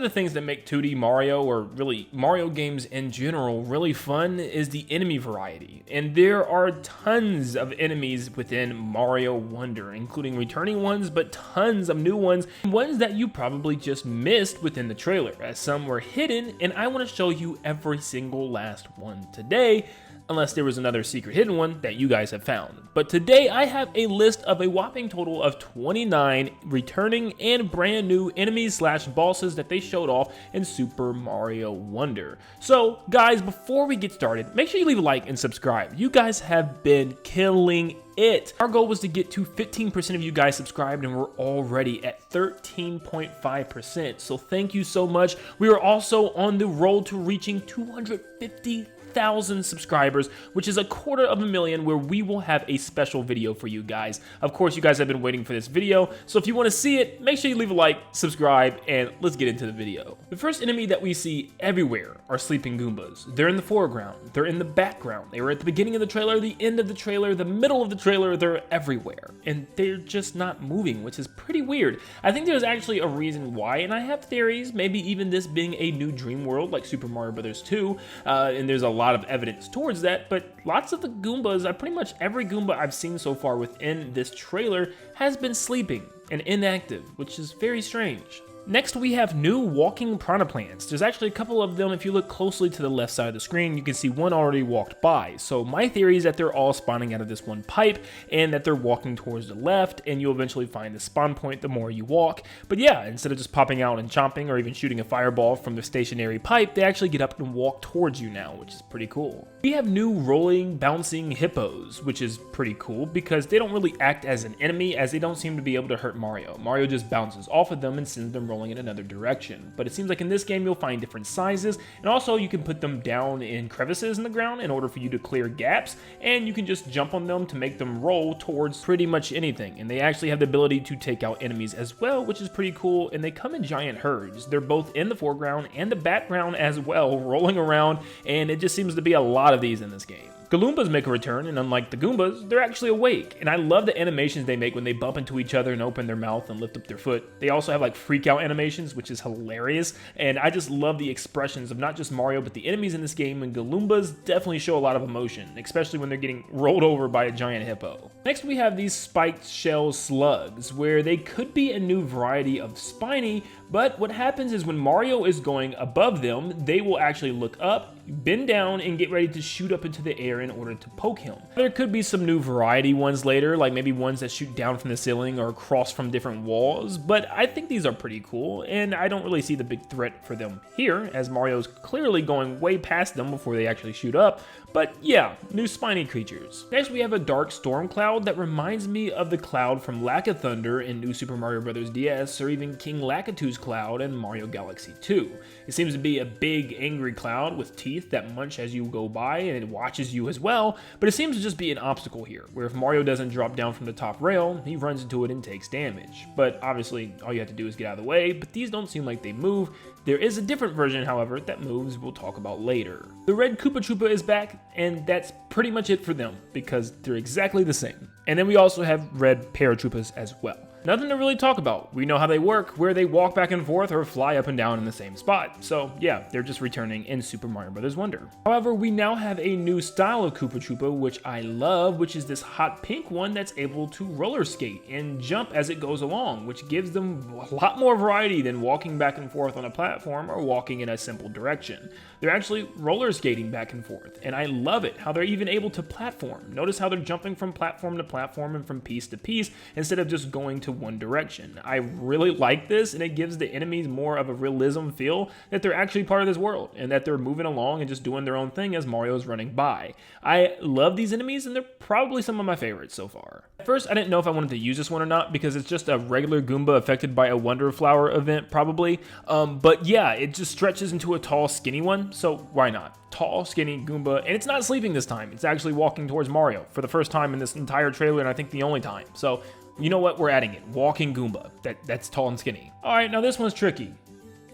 of the things that make 2D Mario, or really Mario games in general, really fun is the enemy variety. And there are tons of enemies within Mario Wonder, including returning ones, but tons of new ones that you probably just missed within the trailer, as some were hidden, and I want to show you every single last one today, unless there was another secret hidden one that you guys have found. But today I have a list of a whopping total of 29 returning and brand new enemies slash bosses that they showed off in Super Mario Wonder. So guys, before we get started, make sure you leave a like and subscribe. You guys have been killing it. Our goal was to get to 15% of you guys subscribed, and we're already at 13.5%. So thank you so much. We are also on the road to reaching 250,000 subscribers, which is 250,000, where we will have a special video for you guys. Of course, you guys have been waiting for this video, so if you want to see it, make sure you leave a like, subscribe, and let's get into the video. The first enemy that we see everywhere are Sleeping Goombas. They're in the foreground, they're in the background, they were at the beginning of the trailer, the end of the trailer, the middle of the trailer, they're everywhere, and they're just not moving, which is pretty weird. I think there's actually a reason why, and I have theories, maybe even this being a new dream world like Super Mario Bros. 2, and there's a lot of evidence towards that, but lots of the Goombas, pretty much every Goomba I've seen so far within this trailer has been sleeping and inactive, which is very strange. Next, we have new walking piranha plants. There's actually a couple of them. If you look closely to the left side of the screen, you can see one already walked by. So my theory is that they're all spawning out of this one pipe and that they're walking towards the left, and you'll eventually find the spawn point the more you walk. But yeah, instead of just popping out and chomping or even shooting a fireball from the stationary pipe, they actually get up and walk towards you now, which is pretty cool. We have new rolling, bouncing hippos, which is pretty cool because they don't really act as an enemy, as they don't seem to be able to hurt Mario. Mario just bounces off of them and sends them rolling in another direction. But it seems like in this game you'll find different sizes, and also you can put them down in crevices in the ground in order for you to clear gaps, and you can just jump on them to make them roll towards pretty much anything. And they actually have the ability to take out enemies as well, which is pretty cool, and they come in giant herds. They're both in the foreground and the background as well, rolling around, and it just seems to be a lot of these in this game. Galoombas make a return, and unlike the Goombas, they're actually awake, and I love the animations they make when they bump into each other and open their mouth and lift up their foot. They also have like freak out animations, which is hilarious, and I just love the expressions of not just Mario, but the enemies in this game, and Galoombas definitely show a lot of emotion, especially when they're getting rolled over by a giant hippo. Next, we have these spiked shell slugs, where they could be a new variety of Spiny, but what happens is when Mario is going above them, they will actually look up, bend down, and get ready to shoot up into the air in order to poke him. There could be some new variety ones later, like maybe ones that shoot down from the ceiling or across from different walls, but I think these are pretty cool, and I don't really see the big threat for them here, as Mario's clearly going way past them before they actually shoot up. But yeah, new spiny creatures. Next, we have a dark storm cloud that reminds me of the cloud from Lack of Thunder in New Super Mario Bros. DS, or even King Lakitu's cloud in Mario Galaxy 2. It seems to be a big, angry cloud with teeth that munch as you go by, and it watches you as well, but it seems to just be an obstacle here, where if Mario doesn't drop down from the top rail, he runs into it and takes damage. But obviously, all you have to do is get out of the way, but these don't seem like they move. There is a different version, however, that moves we'll talk about later. The red Koopa Troopa is back, and that's pretty much it for them, because they're exactly the same. And then we also have red Paratroopas as well. Nothing to really talk about. We know how they work, where they walk back and forth or fly up and down in the same spot. So yeah, they're just returning in Super Mario Bros. Wonder. However, we now have a new style of Koopa Troopa, which I love, which is this hot pink one that's able to roller skate and jump as it goes along, which gives them a lot more variety than walking back and forth on a platform or walking in a simple direction. They're actually roller skating back and forth, and I love it, how they're even able to platform. Notice how they're jumping from platform to platform and from piece to piece instead of just going to one direction. I really like this, and it gives the enemies more of a realism feel that they're actually part of this world and that they're moving along and just doing their own thing as Mario's running by. I love these enemies, and they're probably some of my favorites so far. At first, I didn't know if I wanted to use this one or not because it's just a regular Goomba affected by a Wonder Flower event probably, but yeah, it just stretches into a tall, skinny one, so why not? Tall, skinny Goomba, and it's not sleeping this time. It's actually walking towards Mario for the first time in this entire trailer, and I think the only time. So you know what? We're adding it. Walking Goomba. That's tall and skinny. All right, now this one's tricky.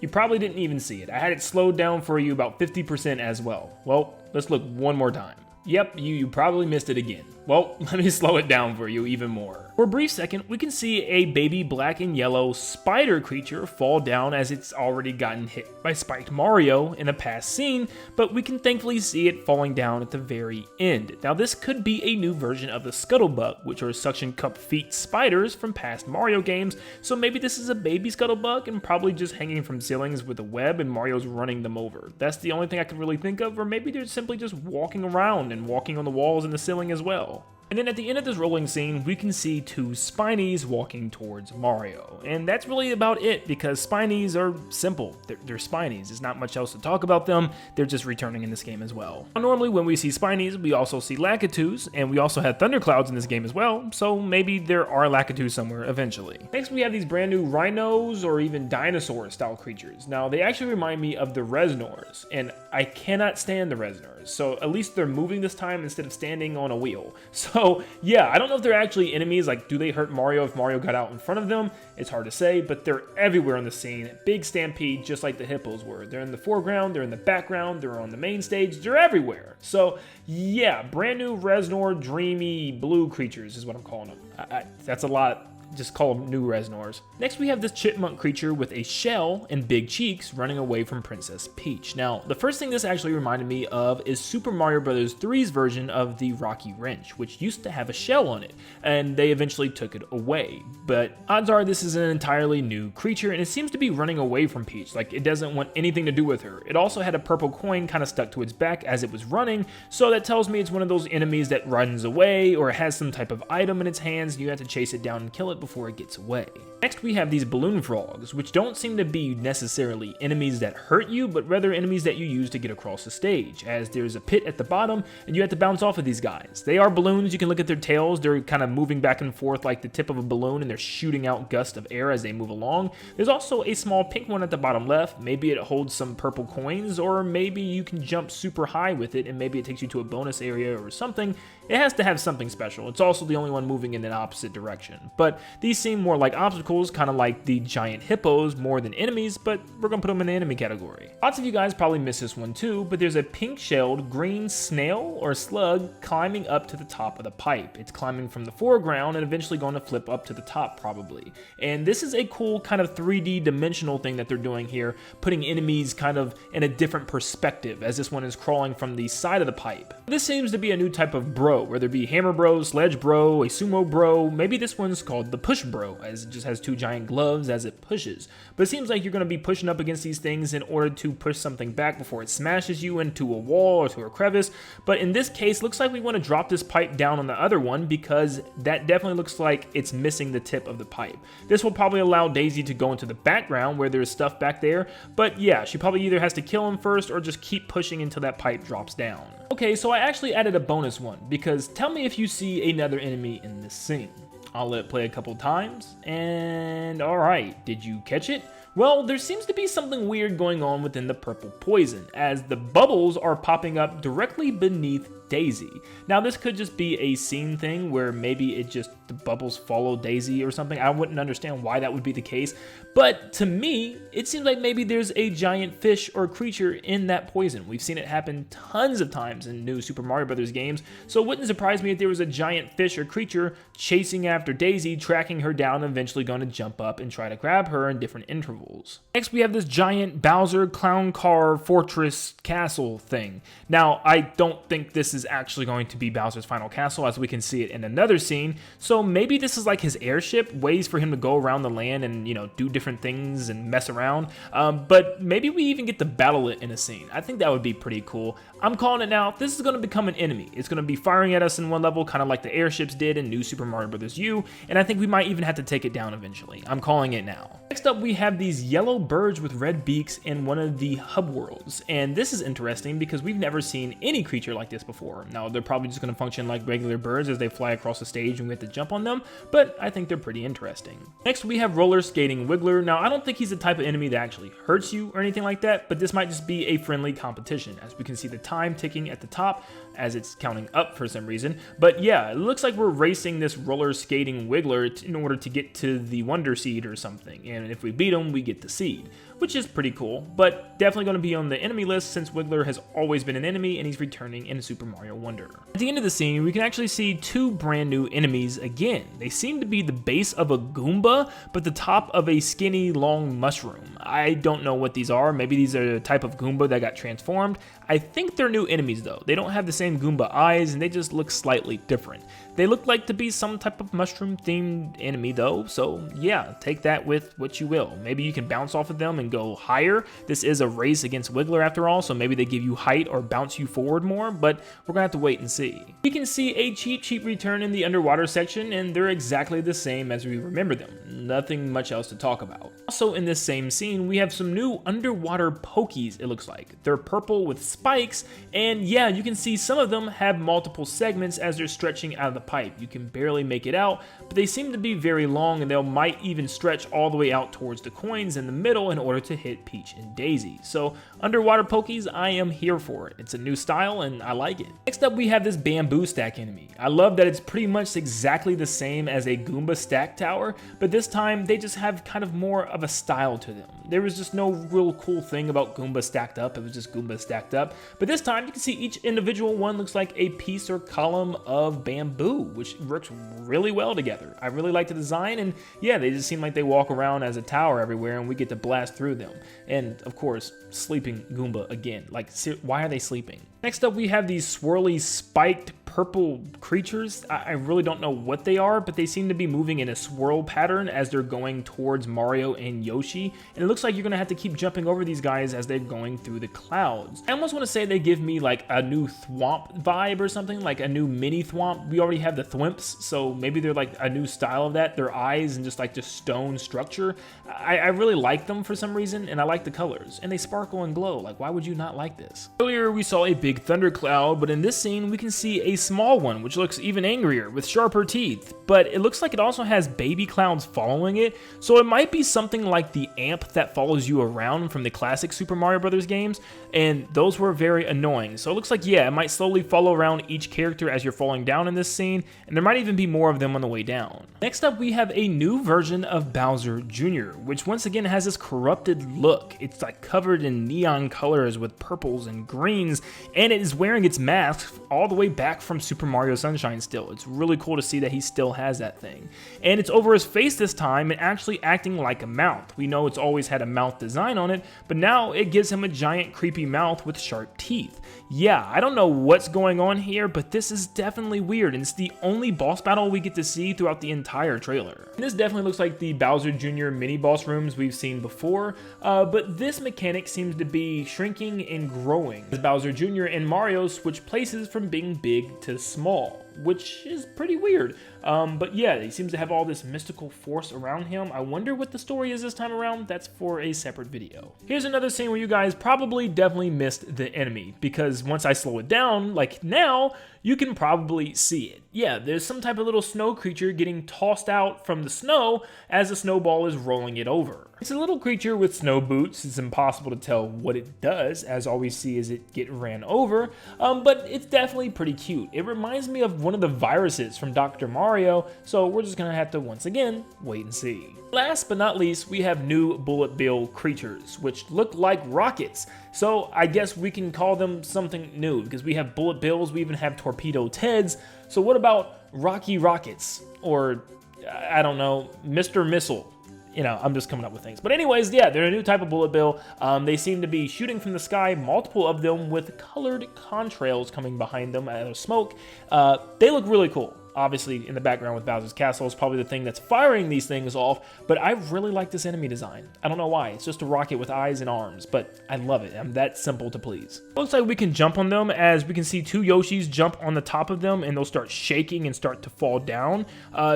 You probably didn't even see it. I had it slowed down for you about 50% as well. Well, let's look one more time. Yep, you probably missed it again. Well, let me slow it down for you even more. For a brief second, we can see a baby black and yellow spider creature fall down as it's already gotten hit by Spiked Mario in a past scene, but we can thankfully see it falling down at the very end. Now this could be a new version of the Scuttlebug, which are suction cup feet spiders from past Mario games, so maybe this is a baby Scuttlebug and probably just hanging from ceilings with a web and Mario's running them over. That's the only thing I could really think of, or maybe they're simply just walking around and walking on the walls and the ceiling as well. And then at the end of this rolling scene, we can see two Spinies walking towards Mario. And that's really about it, because Spinies are simple. They're Spinies. There's not much else to talk about them. They're just returning in this game as well. Now, normally when we see Spinies, we also see Lakitus, and we also had Thunderclouds in this game as well, so maybe there are Lakitus somewhere eventually. Next, we have these brand new rhinos or even dinosaur style creatures. Now, they actually remind me of the Reznors, and I cannot stand the Reznors, so at least they're moving this time instead of standing on a wheel. So yeah, I don't know if they're actually enemies, like do they hurt Mario if Mario got out in front of them? It's hard to say, but they're everywhere on the scene. Big stampede, just like the hippos were. They're in the foreground, they're in the background, they're on the main stage, they're everywhere. So yeah, brand new Reznor dreamy blue creatures is what I'm calling them. That's a lot. Just call them new Reznors. Next, we have this chipmunk creature with a shell and big cheeks running away from Princess Peach. Now, the first thing this actually reminded me of is Super Mario Bros. 3's version of the Rocky Wrench, which used to have a shell on it, and they eventually took it away. But odds are this is an entirely new creature, and it seems to be running away from Peach, like it doesn't want anything to do with her. It also had a purple coin kind of stuck to its back as it was running, so that tells me it's one of those enemies that runs away or has some type of item in its hands, and you have to chase it down and kill it before it gets away. Next, we have these balloon frogs, which don't seem to be necessarily enemies that hurt you, but rather enemies that you use to get across the stage, as there's a pit at the bottom and you have to bounce off of these guys. They are balloons. You can look at their tails. They're kind of moving back and forth like the tip of a balloon, and they're shooting out gusts of air as they move along. There's also a small pink one at the bottom left. Maybe it holds some purple coins, or maybe you can jump super high with it and maybe it takes you to a bonus area or something. It has to have something special. It's also the only one moving in an opposite direction. But these seem more like obstacles, kind of like the giant hippos more than enemies, but we're gonna put them in the enemy category. Lots of you guys probably missed this one too, but there's a pink-shelled green snail or slug climbing up to the top of the pipe. It's climbing from the foreground and eventually going to flip up to the top probably. And this is a cool kind of 3D dimensional thing that they're doing here, putting enemies kind of in a different perspective as this one is crawling from the side of the pipe. This seems to be a new type of bro, whether it be Hammer Bro, Sledge Bro, a Sumo Bro. Maybe this one's called the Push Bro, as it just has two giant gloves as it pushes. But it seems like you're going to be pushing up against these things in order to push something back before it smashes you into a wall or to a crevice. But in this case, looks like we want to drop this pipe down on the other one, because that definitely looks like it's missing the tip of the pipe. This will probably allow Daisy to go into the background where there's stuff back there. But yeah, she probably either has to kill him first or just keep pushing until that pipe drops down. Okay, so I actually added a bonus one, because tell me if you see another enemy in this scene. I'll let it play a couple times, and alright, did you catch it? Well, there seems to be something weird going on within the purple poison, as the bubbles are popping up directly beneath Daisy. Now, this could just be a scene thing where maybe the bubbles follow Daisy or something. I wouldn't understand why that would be the case, but to me, it seems like maybe there's a giant fish or creature in that poison. We've seen it happen tons of times in new Super Mario Bros. Games, so it wouldn't surprise me if there was a giant fish or creature chasing after Daisy, tracking her down, and eventually going to jump up and try to grab her in different intervals. Next, we have this giant Bowser clown car fortress castle thing. Now, I don't think this is actually going to be Bowser's final castle, as we can see it in another scene, so maybe this is like his airship, ways for him to go around the land and, do different things and mess around, but maybe we even get to battle it in a scene. I think that would be pretty cool. I'm calling it now. This is going to become an enemy. It's going to be firing at us in one level, kind of like the airships did in New Super Mario Bros. U, and I think we might even have to take it down eventually. I'm calling it now. Next up, we have these yellow birds with red beaks in one of the hub worlds, and this is interesting because we've never seen any creature like this before. Now, they're probably just going to function like regular birds as they fly across the stage and we have to jump on them, but I think they're pretty interesting. Next, we have Roller Skating Wiggler. Now, I don't think he's the type of enemy that actually hurts you or anything like that, but this might just be a friendly competition, as we can see the time ticking at the top as it's counting up for some reason. But yeah, it looks like we're racing this Roller Skating Wiggler in order to get to the Wonder Seed or something, and if we beat him, we get the seed. which is pretty cool, but definitely going to be on the enemy list since Wiggler has always been an enemy and he's returning in Super Mario Wonder. At the end of the scene, we can actually see two brand new enemies again. They seem to be the base of a Goomba, but the top of a skinny, long mushroom. I don't know what these are. Maybe these are a type of Goomba that got transformed. I think they're new enemies though. They don't have the same Goomba eyes and they just look slightly different. They look like to be some type of mushroom themed enemy though, so yeah, take that with what you will. Maybe you can bounce off of them and go higher. This is a race against Wiggler after all, so maybe they give you height or bounce you forward more, but we're gonna have to wait and see. We can see a Cheep Cheep return in the underwater section, and they're exactly the same as we remember them. Nothing much else to talk about. Also in this same scene, we have some new underwater Pokies, it looks like. They're purple with spikes, and yeah, you can see some of them have multiple segments as they're stretching out of the pipe. You can barely make it out, but they seem to be very long, and they might even stretch all the way out towards the coins in the middle in order to hit Peach and Daisy. So underwater Pokies, I am here for it. It's a new style and I like it. Next up, we have this bamboo stack enemy. I love that it's pretty much exactly the same as a Goomba stack tower, but this time they just have kind of more of a style to them. There was just no real cool thing about Goomba stacked up. It was just Goomba stacked up. But this time you can see each individual one looks like a piece or column of bamboo, which works really well together. I really like the design, and yeah, they just seem like they walk around as a tower everywhere and we get to blast through them. And of course, sleeping Goomba again. Like, why are they sleeping? Next up, we have these swirly spiked purple creatures. I really don't know what they are, but they seem to be moving in a swirl pattern as they're going towards Mario and Yoshi. And it looks like you're gonna have to keep jumping over these guys as they're going through the clouds. I almost wanna say they give me like a new Thwomp vibe or something, like a new mini Thwomp. We already have the Thwimps, so maybe they're like a new style of that. Their eyes and just like the stone structure. I really like them for some reason, and I like the colors. And they sparkle and glow. Like, why would you not like this? Earlier, we saw a big thundercloud, but in this scene, we can see a small one, which looks even angrier with sharper teeth, but it looks like it also has baby clouds following it, so it might be something like the amp that follows you around from the classic Super Mario Bros. Games, and those were very annoying. So it looks like, yeah, it might slowly follow around each character as you're falling down in this scene, and there might even be more of them on the way down. Next up, we have a new version of Bowser Jr., which once again has this corrupted look. It's like covered in neon colors with purples and greens, and it is wearing its mask all the way back from Super Mario Sunshine still. It's really cool to see that he still has that thing. And it's over his face this time and actually acting like a mouth. We know it's always had a mouth design on it, but now it gives him a giant creepy mouth with sharp teeth. Yeah, I don't know what's going on here, but this is definitely weird, and it's the only boss battle we get to see throughout the entire trailer. And this definitely looks like the Bowser Jr. mini boss rooms we've seen before, but this mechanic seems to be shrinking and growing as Bowser Jr. and Mario switch places from being big to small, which is pretty weird. But yeah, he seems to have all this mystical force around him. I wonder what the story is this time around. That's for a separate video. Here's another scene where you guys probably definitely missed the enemy, because once I slow it down, like now, you can probably see it. Yeah, there's some type of little snow creature getting tossed out from the snow as a snowball is rolling it over. It's a little creature with snow boots. It's impossible to tell what it does, as all we see is it get ran over, but it's definitely pretty cute. It reminds me of one of the viruses from Dr. Mario, so we're just gonna have to once again wait and see. Last but not least, we have new bullet bill creatures, which look like rockets. So I guess we can call them something new, because we have bullet bills, we even have torpedo Teds. So what about Rocky Rockets? Or, I don't know, Mr. Missile? You know, I'm just coming up with things. But anyways, yeah, they're a new type of bullet bill. They seem to be shooting from the sky, multiple of them with colored contrails coming behind them out of smoke. They look really cool. Obviously, in the background with Bowser's Castle is probably the thing that's firing these things off, but I really like this enemy design. I don't know why. It's just a rocket with eyes and arms, but I love it. I'm that simple to please. Looks like we can jump on them, as we can see two Yoshis jump on the top of them, and they'll start shaking and start to fall down.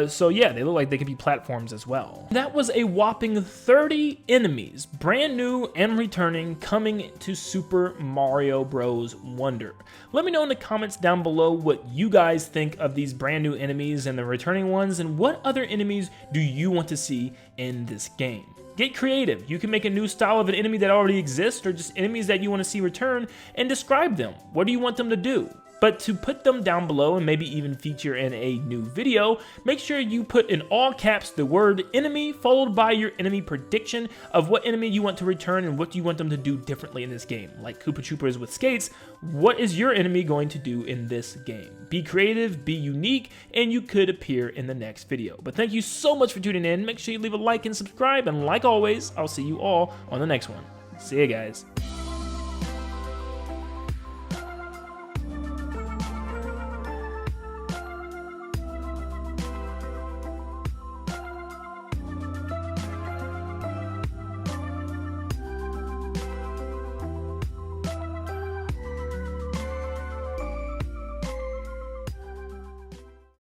So yeah, they look like they could be platforms as well. That was a whopping 30 enemies, brand new and returning, coming to Super Mario Bros. Wonder. Let me know in the comments down below what you guys think of these brand new enemies and the returning ones, and what other enemies do you want to see in this game. Get creative. You can make a new style of an enemy that already exists, or just enemies that you want to see return, and describe them. What do you want them to do? But to put them down below and maybe even feature in a new video, make sure you put in all caps the word enemy followed by your enemy prediction of what enemy you want to return and what you want them to do differently in this game. Like Koopa Troopers with skates, what is your enemy going to do in this game? Be creative, be unique, and you could appear in the next video. But thank you so much for tuning in. Make sure you leave a like and subscribe, and like always, I'll see you all on the next one. See ya, guys.